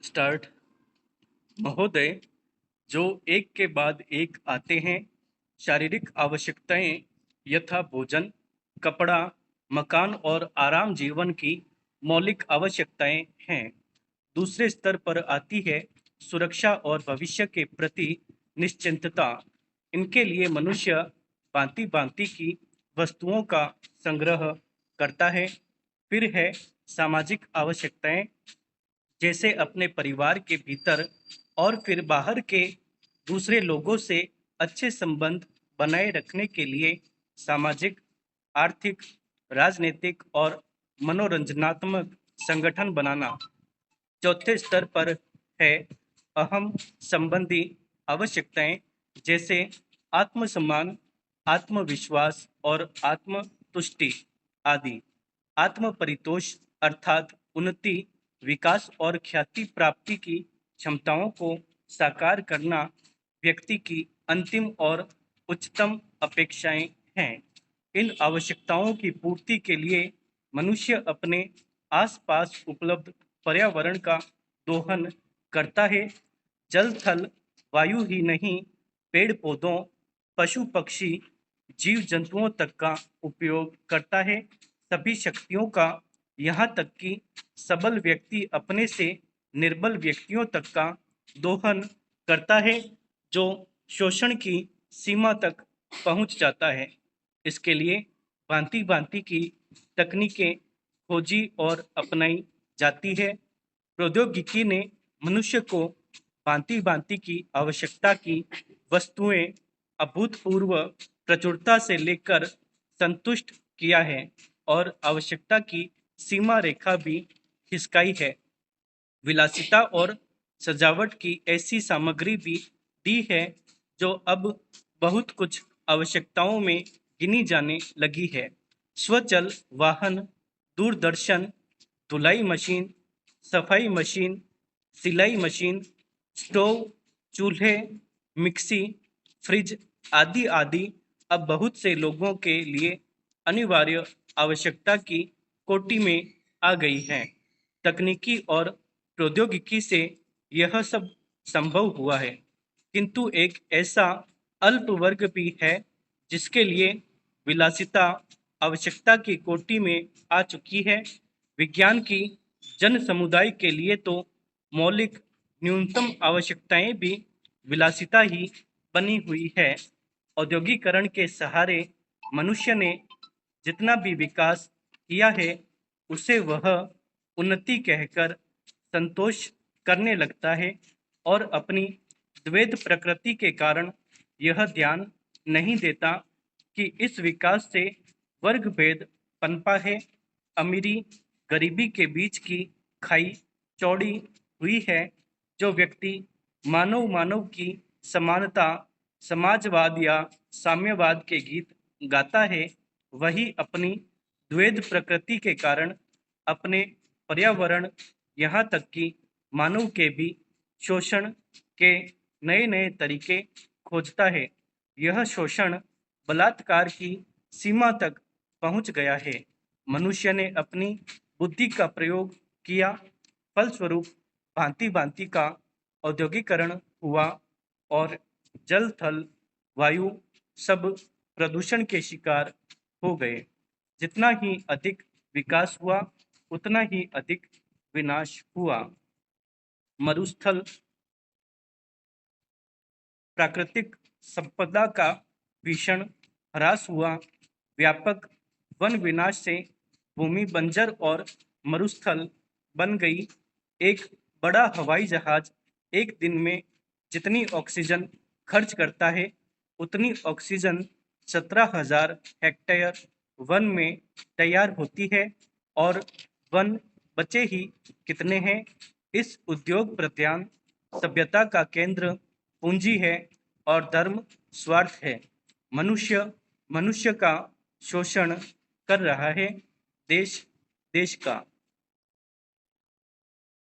Start. महोदय, जो एक के बाद एक आते हैं, शारीरिक आवश्यकताएं यथा भोजन, कपड़ा, मकान और आराम जीवन की मौलिक आवश्यकताएं हैं। दूसरे स्तर पर आती है सुरक्षा और भविष्य के प्रति निश्चिंतता। इनके लिए मनुष्य भांति भांति की वस्तुओं का संग्रह करता है। फिर है सामाजिक आवश्यकताएं, जैसे अपने परिवार के भीतर और फिर बाहर के दूसरे लोगों से अच्छे संबंध बनाए रखने के लिए सामाजिक, आर्थिक, राजनीतिक और मनोरंजनात्मक संगठन बनाना। चौथे स्तर पर है अहम संबंधी आवश्यकताएं, जैसे आत्मसम्मान, आत्मविश्वास और आत्मतुष्टि आदि। आत्म परितोष अर्थात उन्नति, विकास और ख्याति प्राप्ति की क्षमताओं को साकार करना व्यक्ति की अंतिम और उच्चतम अपेक्षाएं हैं। इन आवश्यकताओं की पूर्ति के लिए मनुष्य अपने आसपास उपलब्ध पर्यावरण का दोहन करता है। जल थल वायु ही नहीं, पेड़ पौधों, पशु पक्षी, जीव जंतुओं तक का उपयोग करता है। सभी शक्तियों का, यहाँ तक कि सबल व्यक्ति अपने से निर्बल व्यक्तियों तक का दोहन करता है, जो शोषण की सीमा तक पहुंच जाता है। इसके लिए भांति भांति की तकनीकें खोजी और अपनाई जाती है। प्रौद्योगिकी ने मनुष्य को भांति भांति की आवश्यकता की वस्तुएं अभूतपूर्व प्रचुरता से लेकर संतुष्ट किया है और आवश्यकता की सीमा रेखा भी खिसकाई है। विलासिता और सजावट की ऐसी सामग्री भी दी है, जो अब बहुत कुछ आवश्यकताओं में गिनी जाने लगी है। स्वचल वाहन, दूरदर्शन, धुलाई मशीन, सफाई मशीन, सिलाई मशीन, स्टोव, चूल्हे, मिक्सी, फ्रिज आदि आदि अब बहुत से लोगों के लिए अनिवार्य आवश्यकता की कोटि में आ गई हैं। तकनीकी और प्रौद्योगिकी से यह सब संभव हुआ है, किंतु एक ऐसा अल्प वर्ग भी है जिसके लिए विलासिता आवश्यकता की कोटि में आ चुकी है। विज्ञान की जन समुदाय के लिए तो मौलिक न्यूनतम आवश्यकताएं भी विलासिता ही बनी हुई है। औद्योगिकरण के सहारे मनुष्य ने जितना भी विकास किया है, उसे वह उन्नति कहकर संतोष करने लगता है और अपनी द्वैध प्रकृति के कारण यह ध्यान नहीं देता कि इस विकास से वर्ग भेद पनपा है। अमीरी गरीबी के बीच की खाई चौड़ी हुई है। जो व्यक्ति मानव मानव की समानता, समाजवाद या साम्यवाद के गीत गाता है, वही अपनी द्वैध प्रकृति के कारण अपने पर्यावरण, यहाँ तक कि मानव के भी शोषण के नए नए तरीके खोजता है। यह शोषण बलात्कार की सीमा तक पहुंच गया है। मनुष्य ने अपनी बुद्धि का प्रयोग किया, फलस्वरूप भांति भांति का औद्योगिकरण हुआ और जल थल वायु सब प्रदूषण के शिकार हो गए। जितना ही अधिक विकास हुआ, उतना ही अधिक विनाश हुआ। मरुस्थल, प्राकृतिक संपदा का भीषण ह्रास हुआ। व्यापक वन विनाश से भूमि बंजर और मरुस्थल बन गई। एक बड़ा हवाई जहाज एक दिन में जितनी ऑक्सीजन खर्च करता है, उतनी ऑक्सीजन 17,000 हेक्टेयर वन में तैयार होती है और वन बचे ही कितने हैं। इस उद्योग प्रत्यान सभ्यता का केंद्र पूंजी है और धर्म स्वार्थ है। मनुष्य मनुष्य का शोषण कर रहा है, देश देश का।